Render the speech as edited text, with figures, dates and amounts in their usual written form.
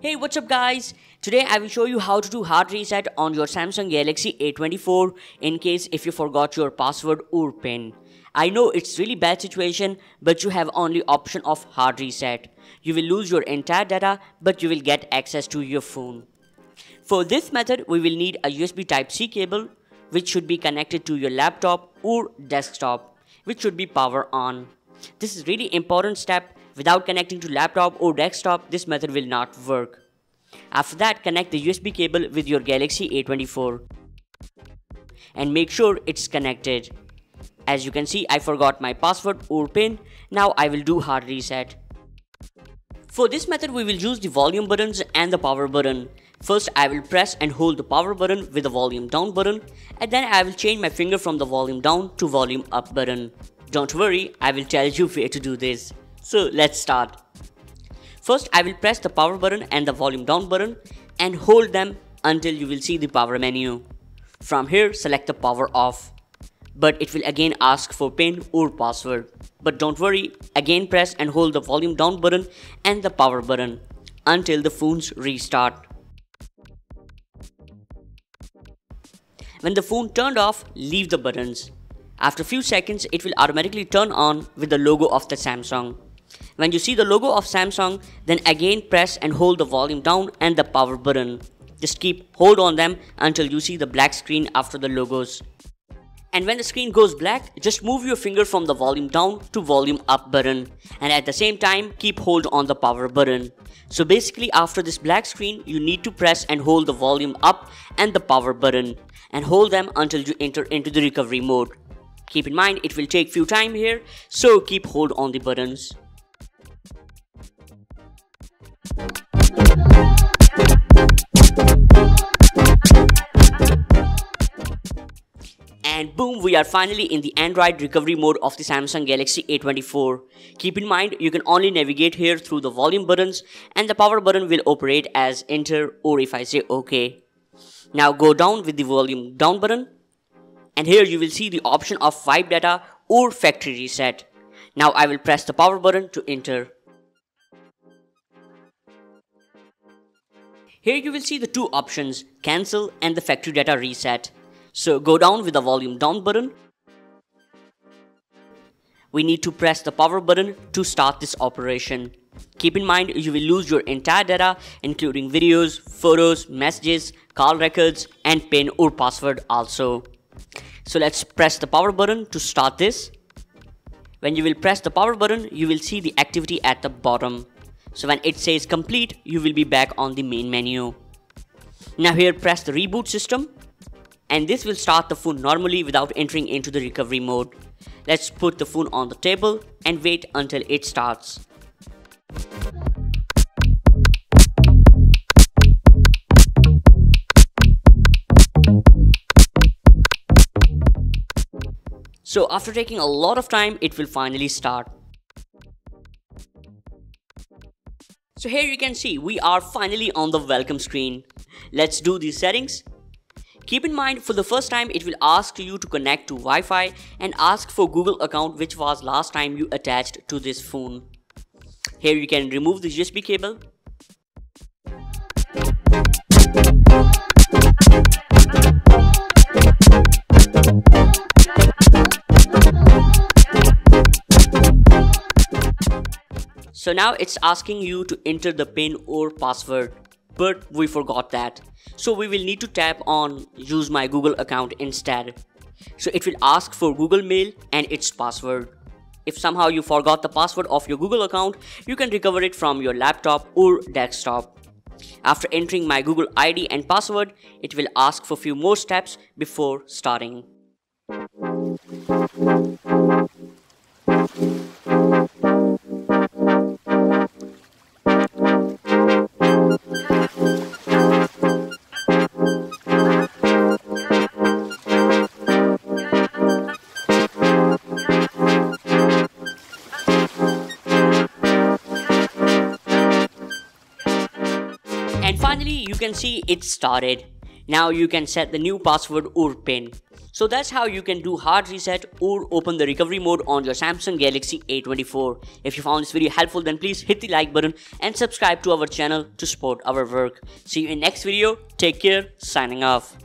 Hey, what's up guys? Today I will show you how to do hard reset on your Samsung Galaxy A24 in case if you forgot your password or PIN. I know it's really bad situation, but you have only option of hard reset. You will lose your entire data, but you will get access to your phone. For this method, we will need a USB Type-C cable which should be connected to your laptop or desktop, which should be power on. This is really important step. Without connecting to laptop or desktop, this method will not work. After that, connect the USB cable with your Galaxy A24 and make sure it's connected. As you can see, I forgot my password or PIN. Now I will do hard reset. For this method, we will use the volume buttons and the power button. First, I will press and hold the power button with the volume down button, and then I will change my finger from the volume down to volume up button. Don't worry, I will tell you where to do this. So let's start. First, I will press the power button and the volume down button and hold them until you will see the power menu. From here, select the power off. But it will again ask for PIN or password. But don't worry, again press and hold the volume down button and the power button until the phones restart. When the phone turned off, leave the buttons. After a few seconds, it will automatically turn on with the logo of the Samsung. When you see the logo of Samsung, then again press and hold the volume down and the power button. Just keep hold on them until you see the black screen after the logos. And when the screen goes black, just move your finger from the volume down to volume up button. And at the same time, keep hold on the power button. So basically after this black screen, you need to press and hold the volume up and the power button. And hold them until you enter into the recovery mode. Keep in mind, it will take few time here, so keep hold on the buttons. And boom, we are finally in the Android recovery mode of the Samsung Galaxy A24. Keep in mind, you can only navigate here through the volume buttons and the power button will operate as enter or if I say OK. Now go down with the volume down button. And here you will see the option of wipe data or factory reset. Now I will press the power button to enter. Here you will see the two options, cancel and the factory data reset. So go down with the volume down button. We need to press the power button to start this operation. Keep in mind, you will lose your entire data including videos, photos, messages, call records and PIN or password also. So let's press the power button to start this. When you will press the power button, you will see the activity at the bottom. So when it says complete, you will be back on the main menu. Now here press the reboot system. And this will start the phone normally without entering into the recovery mode. Let's put the phone on the table and wait until it starts. So after taking a lot of time, it will finally start. So here you can see we are finally on the welcome screen. Let's do these settings. Keep in mind, for the first time it will ask you to connect to Wi-Fi and ask for Google account which was last time you attached to this phone. Here you can remove the USB cable. So now it's asking you to enter the PIN or password, but we forgot that. So we will need to tap on use my Google account instead. So it will ask for Google Mail and its password. If somehow you forgot the password of your Google account, you can recover it from your laptop or desktop. After entering my Google ID and password, it will ask for few more steps before starting. And finally, you can see it started. Now you can set the new password or PIN. So that's how you can do hard reset or open the recovery mode on your Samsung Galaxy A24. If you found this video helpful, then please hit the like button and subscribe to our channel to support our work. See you in next video. Take care. Signing off.